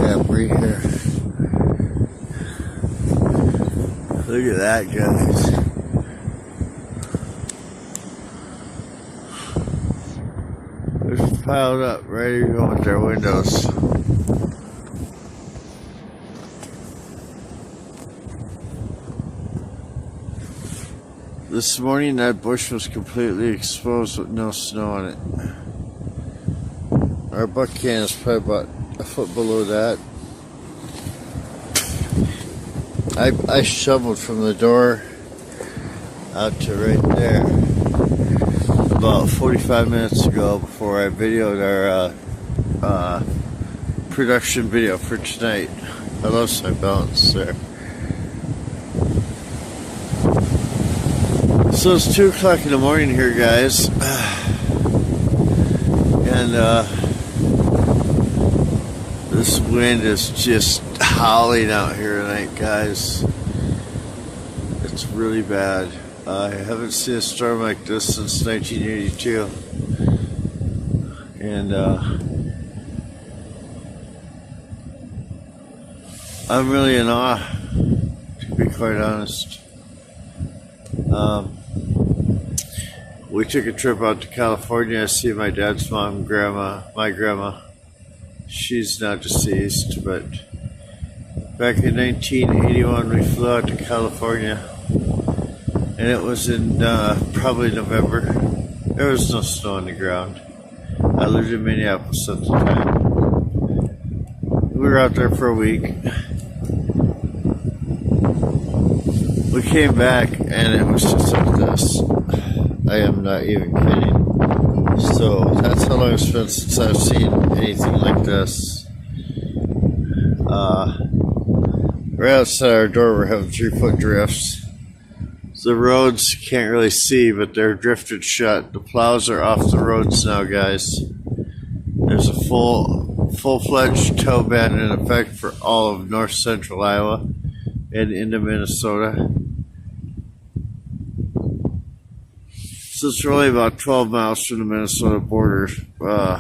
gap right here. Look at that, guys. They're piled up, ready to go with their windows. This morning, that bush was completely exposed with no snow on it. Our buck can is probably about a foot below that. I shoveled from the door out to right there about 45 minutes ago before I videoed our production video for tonight. I lost my balance there. So it's 2 o'clock in the morning here, guys, and this wind is just howling out here tonight, guys. It's really bad. I haven't seen a storm like this since 1982, and I'm really in awe, to be quite honest. We took a trip out to California to see my dad's mom, my grandma. She's now deceased, but back in 1981 we flew out to California, and it was in probably November. There was no snow on the ground. I lived in Minneapolis at the time. We were out there for a week. We came back and it was just like this. I am not even kidding. So that's how long it's been since I've seen anything like this. Right outside our door we're having 3-foot drifts. The roads you can't really see, but they're drifted shut. The plows are off the roads now, guys. There's a full-fledged tow ban in effect for all of north central Iowa and into Minnesota. So it's really about 12 miles from the Minnesota border.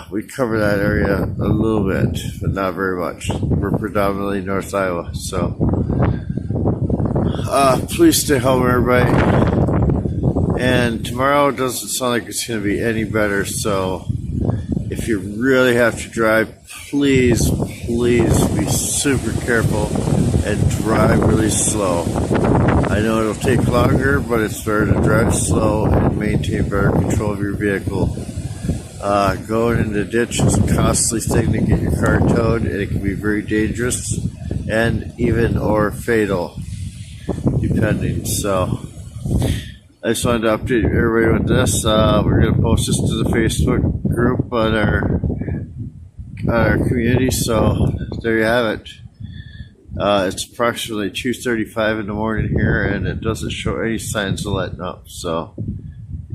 We cover that area a little bit, but not very much. We're predominantly North Iowa, so please stay home, everybody. And tomorrow doesn't sound like it's going to be any better, so if you really have to drive, please be super careful and drive really slow. I know it'll take longer, but it's better to drive slow and maintain better control of your vehicle. Going in the ditch is a costly thing to get your car towed, and it can be very dangerous and even or fatal, depending. So I just wanted to update everybody with this. We're going to post this to the Facebook group on our community, so there you have it. It's approximately 2:35 in the morning here, and it doesn't show any signs of letting up. So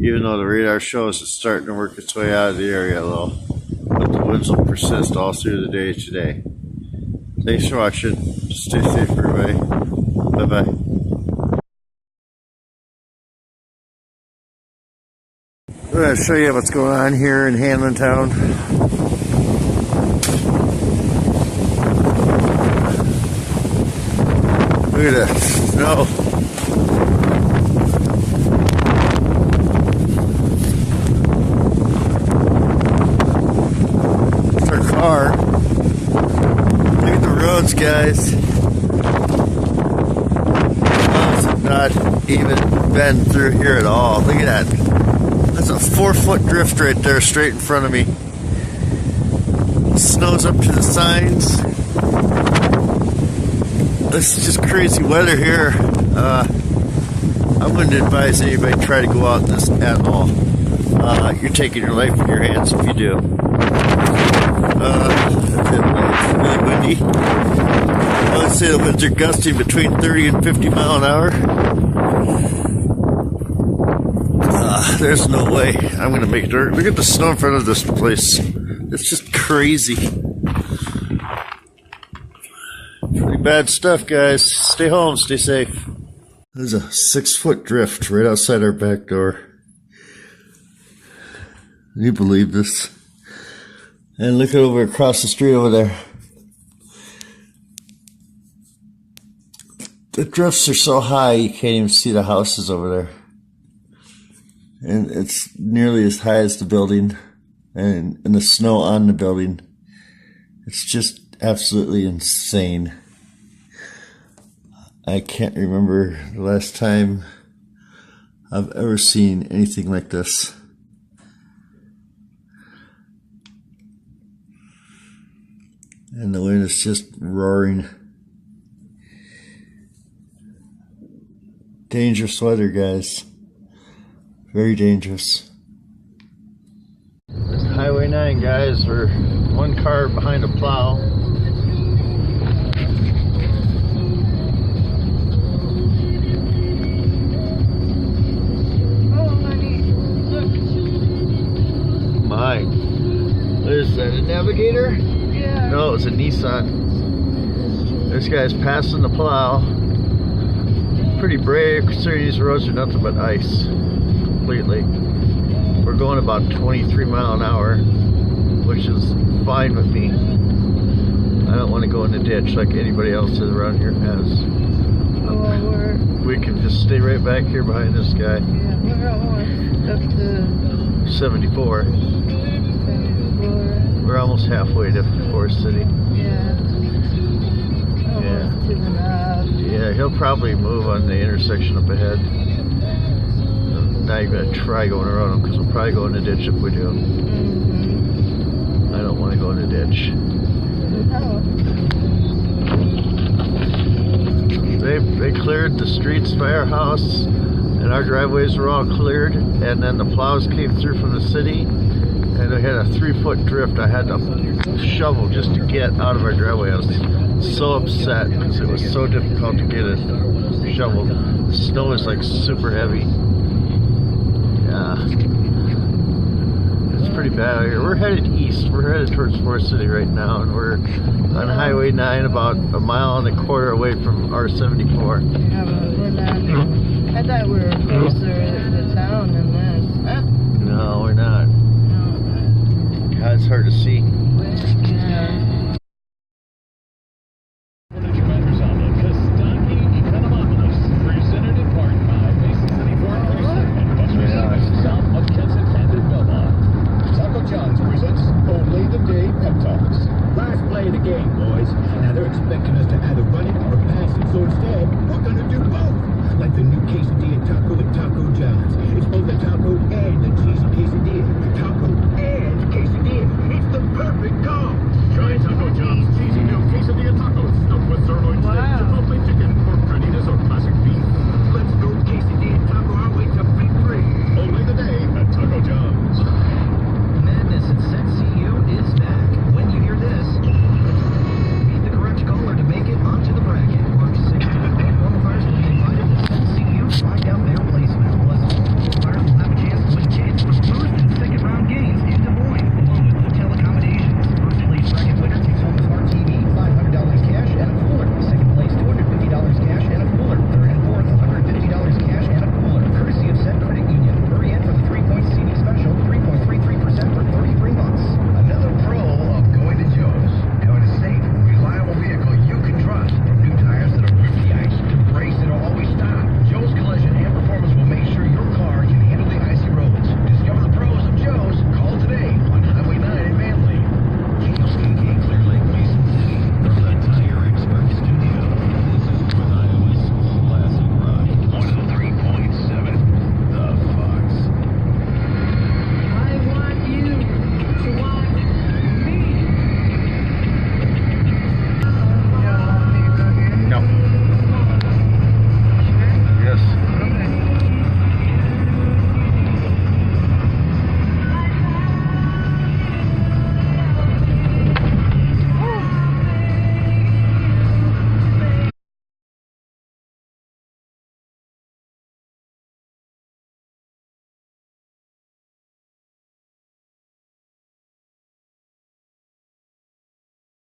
even though the radar shows it's starting to work its way out of the area a little, but the winds will persist all through the day today. Thanks for watching. Stay safe, everybody. Bye-bye. I'm going to show you what's going on here in Hanlon Town. Look at that snow. It's our car. Look at the roads, guys. It's not even been through here at all. Look at that. That's a 4-foot drift right there, straight in front of me. Snow's up to the signs. This is just crazy weather here. I wouldn't advise anybody to try to go out in this at all. You're taking your life in your hands if you do. It's really windy. I would say the winds are gusting between 30 and 50 mile an hour. There's no way I'm going to make it. Look at the snow in front of this place. It's just crazy. Pretty bad stuff, guys. Stay home, stay safe. There's a 6-foot drift right outside our back door. Can you believe this? And look over across the street over there. The drifts are so high you can't even see the houses over there. And it's nearly as high as the building and the snow on the building. It's just absolutely insane. I can't remember the last time I've ever seen anything like this. And the wind is just roaring. Dangerous weather, guys. Very dangerous. Highway 9, guys. We're one car behind a plow. My, what is that, a Navigator? Yeah. No, it's a Nissan. This guy's passing the plow. Pretty brave, considering these roads are nothing but ice. Completely. We're going about 23 miles an hour, which is fine with me. I don't want to go in the ditch like anybody else around here has. Well, We can just stay right back here behind this guy. yeah, we're almost up to 74. 74. We're almost halfway to Forest City. Yeah. Almost 2.5. Yeah, he'll probably move on the intersection up ahead. I'm not even gonna try going around him because we'll probably go in the ditch if we do. Mm-hmm. I don't want to go in the ditch. They cleared the streets by our house, and our driveways were all cleared, and then the plows came through from the city, and we had a 3-foot drift. I had to shovel just to get out of our driveway. I was so upset because it was so difficult to get it shoveled. The snow is like super heavy. Yeah. It's pretty bad out here. We're headed east. We're headed towards Forest City right now, and we're on Highway 9 about 1.25 miles away from R74. Yeah, but we're not. I thought we were closer to town than this. Huh? No, we're not. No, God, it's hard to see. yeah.